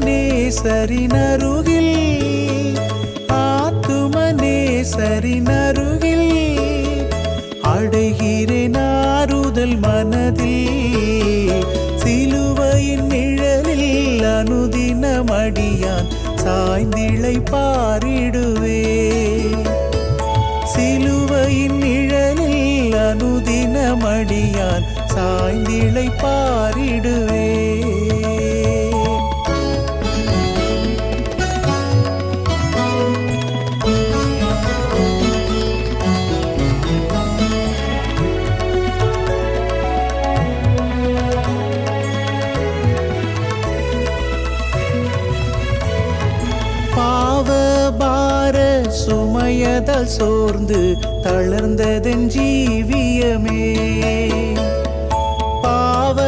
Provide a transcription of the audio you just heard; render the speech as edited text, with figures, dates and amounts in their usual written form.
நேசரினருகில் நேசரினருகில் அடைகிறேன் ஆறுதல் மனதில் சிலுவையின் நிழலில் அனுதினமடியான் சாய்ந்திளை பாரிடுவே சிலுவையின் நிழலில் அனுதினமடியான் சாய்ந்திளை பாரிடுவே சுமையதால் சோர்ந்து தளர்ந்ததன் ஜீவியமே பாவ